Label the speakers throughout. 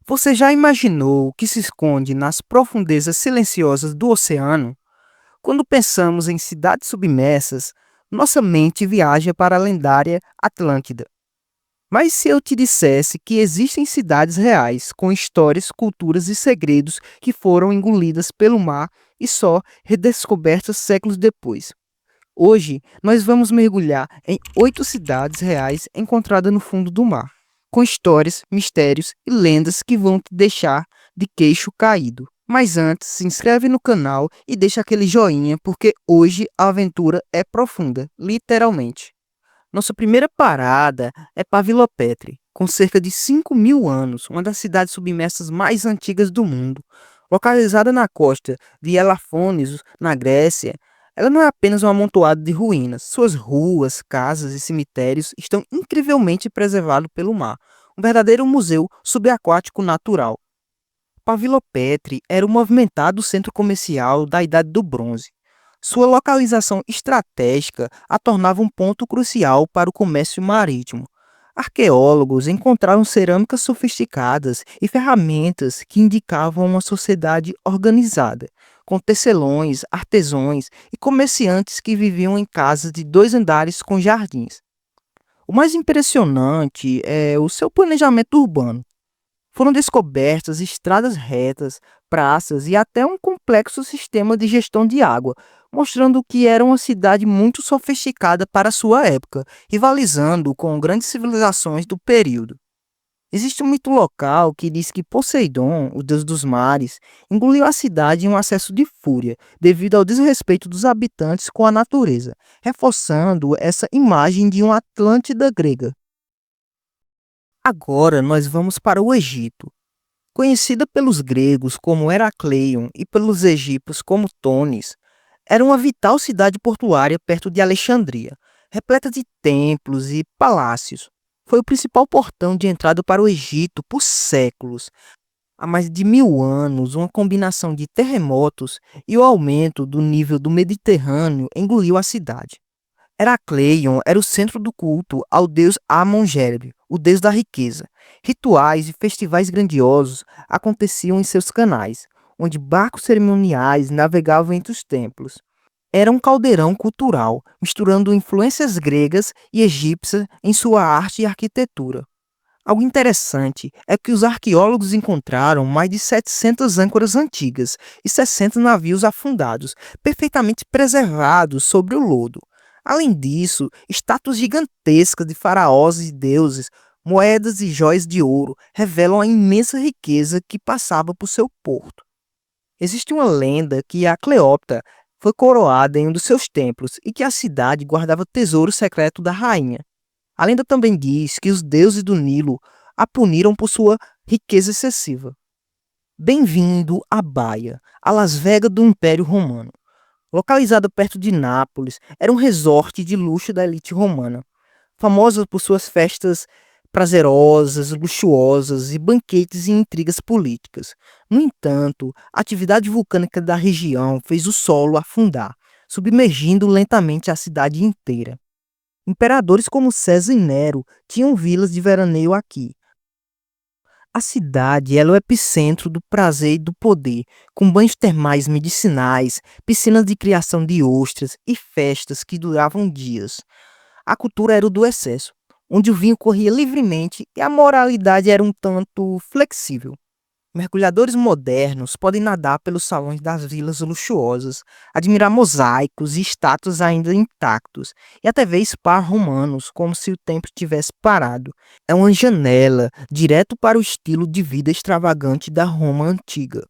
Speaker 1: Você já imaginou o que se esconde nas profundezas silenciosas do oceano? Quando pensamos em cidades submersas, nossa mente viaja para a lendária Atlântida. Mas se eu te dissesse que existem cidades reais, com histórias, culturas e segredos que foram engolidas pelo mar e só redescobertas séculos depois? Hoje, nós vamos mergulhar em 8 cidades reais encontradas no fundo do mar, com histórias, mistérios e lendas que vão te deixar de queixo caído. Mas antes, se inscreve no canal e deixa aquele joinha, porque hoje a aventura é profunda, literalmente. Nossa primeira parada é Pavilopétre, com cerca de 5.000 anos, uma das cidades submersas mais antigas do mundo. Localizada na costa de Elafônisos, na Grécia, ela não é apenas um amontoado de ruínas. Suas ruas, casas e cemitérios estão incrivelmente preservados pelo mar, um verdadeiro museu subaquático natural. Pavilopétre era o movimentado centro comercial da Idade do Bronze. Sua localização estratégica a tornava um ponto crucial para o comércio marítimo. Arqueólogos encontraram cerâmicas sofisticadas e ferramentas que indicavam uma sociedade organizada, com tecelões, artesãos e comerciantes que viviam em casas de 2 andares com jardins. O mais impressionante é o seu planejamento urbano. Foram descobertas estradas retas, praças e até um complexo sistema de gestão de água, mostrando que era uma cidade muito sofisticada para sua época, rivalizando com grandes civilizações do período. Existe um mito local que diz que Poseidon, o deus dos mares, engoliu a cidade em um acesso de fúria, devido ao desrespeito dos habitantes com a natureza, reforçando essa imagem de uma Atlântida grega. Agora nós vamos para o Egito. Conhecida pelos gregos como Heracleion e pelos egípcios como Tonis, era uma vital cidade portuária perto de Alexandria, repleta de templos e palácios. Foi o principal portão de entrada para o Egito por séculos. Há mais de 1.000 anos, uma combinação de terremotos e o aumento do nível do Mediterrâneo engoliu a cidade. Heracleion era o centro do culto ao deus Amon-Geb, o deus da riqueza. Rituais e festivais grandiosos aconteciam em seus canais, onde barcos cerimoniais navegavam entre os templos. Era um caldeirão cultural, misturando influências gregas e egípcias em sua arte e arquitetura. Algo interessante é que os arqueólogos encontraram mais de 700 âncoras antigas e 60 navios afundados, perfeitamente preservados sobre o lodo. Além disso, estátuas gigantescas de faraós e deuses, moedas e joias de ouro revelam a imensa riqueza que passava por seu porto. Existe uma lenda que a Cleópatra foi coroada em um dos seus templos e que a cidade guardava tesouro secreto da rainha. A lenda também diz que os deuses do Nilo a puniram por sua riqueza excessiva. Bem-vindo a Baia, a Las Vegas do Império Romano. Localizada perto de Nápoles, era um resort de luxo da elite romana, famosa por suas festas prazerosas, luxuosas e banquetes e intrigas políticas. No entanto, a atividade vulcânica da região fez o solo afundar, submergindo lentamente a cidade inteira. Imperadores como César e Nero tinham vilas de veraneio aqui. A cidade ela é o epicentro do prazer e do poder, com banhos termais medicinais, piscinas de criação de ostras e festas que duravam dias. A cultura era o do excesso, onde o vinho corria livremente e a moralidade era um tanto flexível. Mergulhadores modernos podem nadar pelos salões das vilas luxuosas, admirar mosaicos e estátuas ainda intactos, e até ver spas romanos como se o tempo tivesse parado. É uma janela direto para o estilo de vida extravagante da Roma antiga.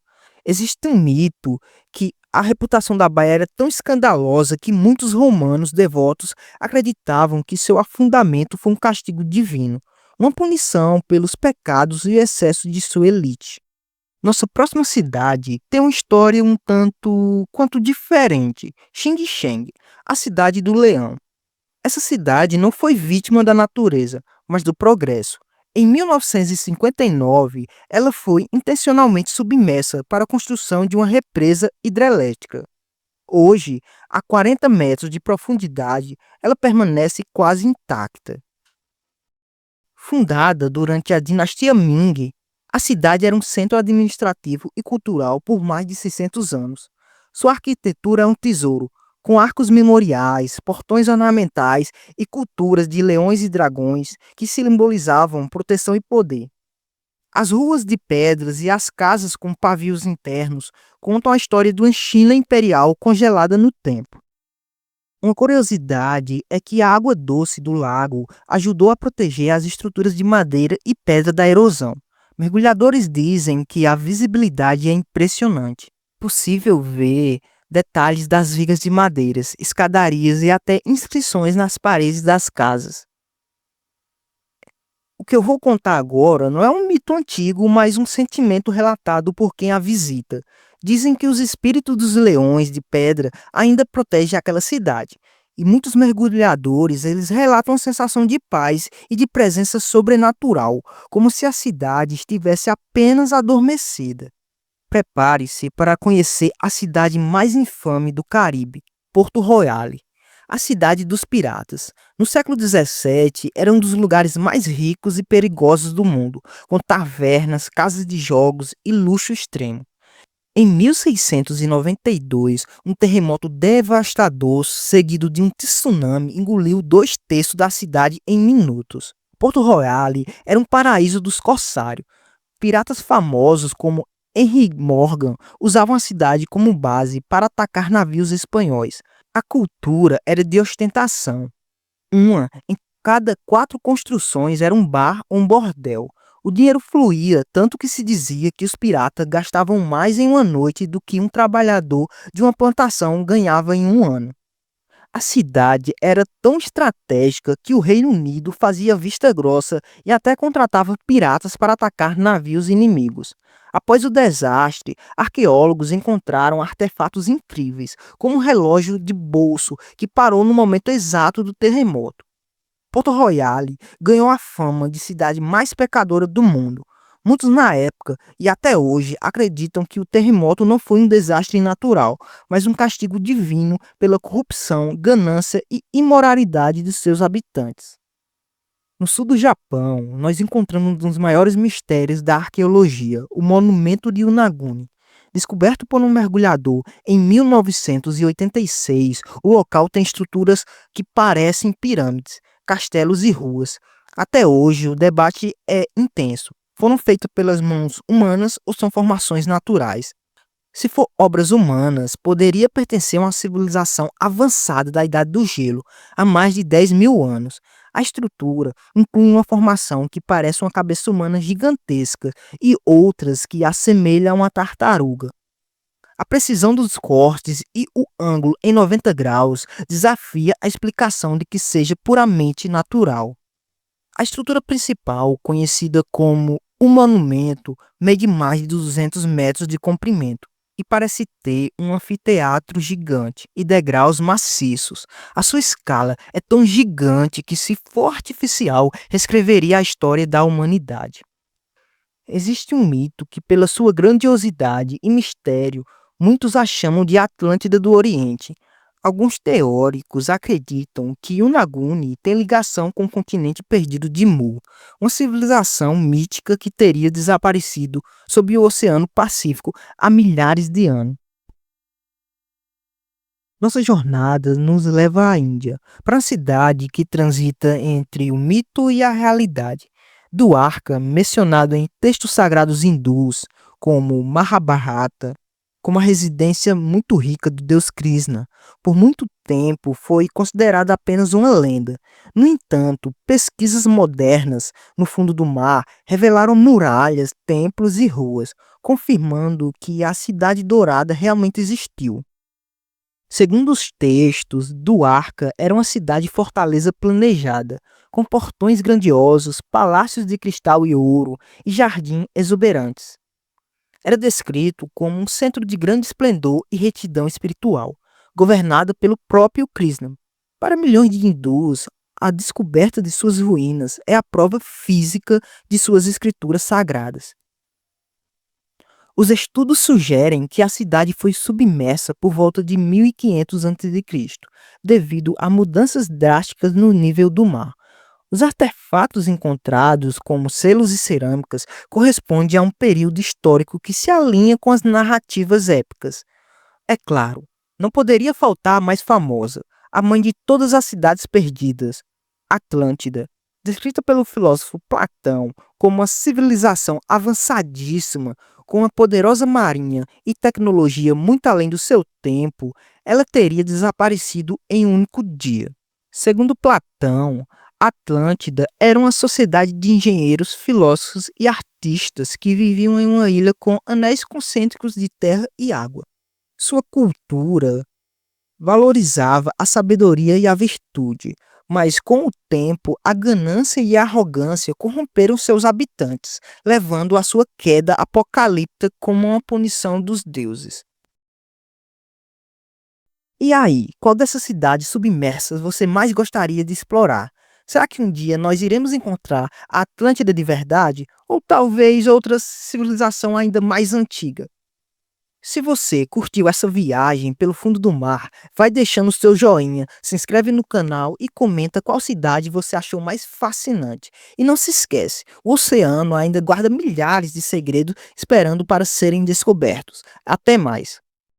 Speaker 1: Existe um mito que a reputação da Baía era tão escandalosa que muitos romanos devotos acreditavam que seu afundamento foi um castigo divino, uma punição pelos pecados e excessos de sua elite. Nossa próxima cidade tem uma história um tanto quanto diferente, Xinjiang, a cidade do leão. Essa cidade não foi vítima da natureza, mas do progresso. Em 1959, ela foi intencionalmente submersa para a construção de uma represa hidrelétrica. Hoje, a 40 metros de profundidade, ela permanece quase intacta. Fundada durante a dinastia Ming, A cidade era um centro administrativo e cultural por mais de 600 anos. Sua arquitetura é um tesouro, com arcos memoriais, portões ornamentais e culturas de leões e dragões que simbolizavam proteção e poder. As ruas de pedras e as casas com pavios internos contam a história de uma China imperial congelada no tempo. Uma curiosidade é que a água doce do lago ajudou a proteger as estruturas de madeira e pedra da erosão. Mergulhadores dizem que a visibilidade é impressionante. Possível ver detalhes das vigas de madeiras, escadarias e até inscrições nas paredes das casas. O que eu vou contar agora não é um mito antigo, mas um sentimento relatado por quem a visita. Dizem que os espíritos dos leões de pedra ainda protegem aquela cidade. E muitos mergulhadores, eles relatam a sensação de paz e de presença sobrenatural, como se a cidade estivesse apenas adormecida. Prepare-se para conhecer a cidade mais infame do Caribe, Porto Royale, a cidade dos piratas. No século XVII, era um dos lugares mais ricos e perigosos do mundo, com tavernas, casas de jogos e luxo extremo. Em 1692, um terremoto devastador, seguido de um tsunami, engoliu 2/3 da cidade em minutos. Porto Royale era um paraíso dos corsários. Piratas famosos como Henry Morgan usavam a cidade como base para atacar navios espanhóis. A cultura era de ostentação. Uma em cada 4 construções era um bar ou um bordel. O dinheiro fluía, tanto que se dizia que os piratas gastavam mais em uma noite do que um trabalhador de uma plantação ganhava em um ano. A cidade era tão estratégica que o Reino Unido fazia vista grossa e até contratava piratas para atacar navios inimigos. Após o desastre, arqueólogos encontraram artefatos incríveis, como um relógio de bolso que parou no momento exato do terremoto. Porto Royale ganhou a fama de cidade mais pecadora do mundo. Muitos na época e até hoje acreditam que o terremoto não foi um desastre natural, mas um castigo divino pela corrupção, ganância e imoralidade de seus habitantes. No sul do Japão, nós encontramos um dos maiores mistérios da arqueologia, o Monumento de Unaguni. Descoberto por um mergulhador em 1986, o local tem estruturas que parecem pirâmides, castelos e ruas. Até hoje, o debate é intenso. Foram feitas pelas mãos humanas ou são formações naturais? Se for obras humanas, poderia pertencer a uma civilização avançada da Idade do Gelo, há mais de 10 mil anos. A estrutura inclui uma formação que parece uma cabeça humana gigantesca e outras que assemelham a uma tartaruga. A precisão dos cortes e o ângulo em 90 graus desafia a explicação de que seja puramente natural. A estrutura principal, conhecida como o monumento, mede mais de 200 metros de comprimento e parece ter um anfiteatro gigante e degraus maciços. A sua escala é tão gigante que, se for artificial, reescreveria a história da humanidade. Existe um mito que, pela sua grandiosidade e mistério, muitos a chamam de Atlântida do Oriente. Alguns teóricos acreditam que Unaguni tem ligação com o continente perdido de Mu, uma civilização mítica que teria desaparecido sob o Oceano Pacífico há milhares de anos. Nossa jornada nos leva à Índia, para uma cidade que transita entre o mito e a realidade. Dwarka, mencionado em textos sagrados hindus, como Mahabharata, como uma residência muito rica do deus Krishna, por muito tempo foi considerada apenas uma lenda. No entanto, pesquisas modernas no fundo do mar revelaram muralhas, templos e ruas, confirmando que a Cidade Dourada realmente existiu. Segundo os textos, Dwarka era uma cidade-fortaleza planejada, com portões grandiosos, palácios de cristal e ouro e jardins exuberantes. Era descrito como um centro de grande esplendor e retidão espiritual, governada pelo próprio Krishna. Para milhões de hindus, a descoberta de suas ruínas é a prova física de suas escrituras sagradas. Os estudos sugerem que a cidade foi submersa por volta de 1500 a.C., devido a mudanças drásticas no nível do mar. Os artefatos encontrados, como selos e cerâmicas, correspondem a um período histórico que se alinha com as narrativas épicas. É claro, não poderia faltar a mais famosa, a mãe de todas as cidades perdidas, Atlântida, descrita pelo filósofo Platão como uma civilização avançadíssima, com uma poderosa marinha e tecnologia muito além do seu tempo. Ela teria desaparecido em um único dia. Segundo Platão, Atlântida era uma sociedade de engenheiros, filósofos e artistas que viviam em uma ilha com anéis concêntricos de terra e água. Sua cultura valorizava a sabedoria e a virtude, mas com o tempo a ganância e a arrogância corromperam seus habitantes, levando à sua queda apocalíptica como uma punição dos deuses. E aí, qual dessas cidades submersas você mais gostaria de explorar? Será que um dia nós iremos encontrar a Atlântida de verdade? Ou talvez outra civilização ainda mais antiga? Se você curtiu essa viagem pelo fundo do mar, vai deixando o seu joinha, se inscreve no canal e comenta qual cidade você achou mais fascinante. E não se esquece, o oceano ainda guarda milhares de segredos esperando para serem descobertos. Até mais!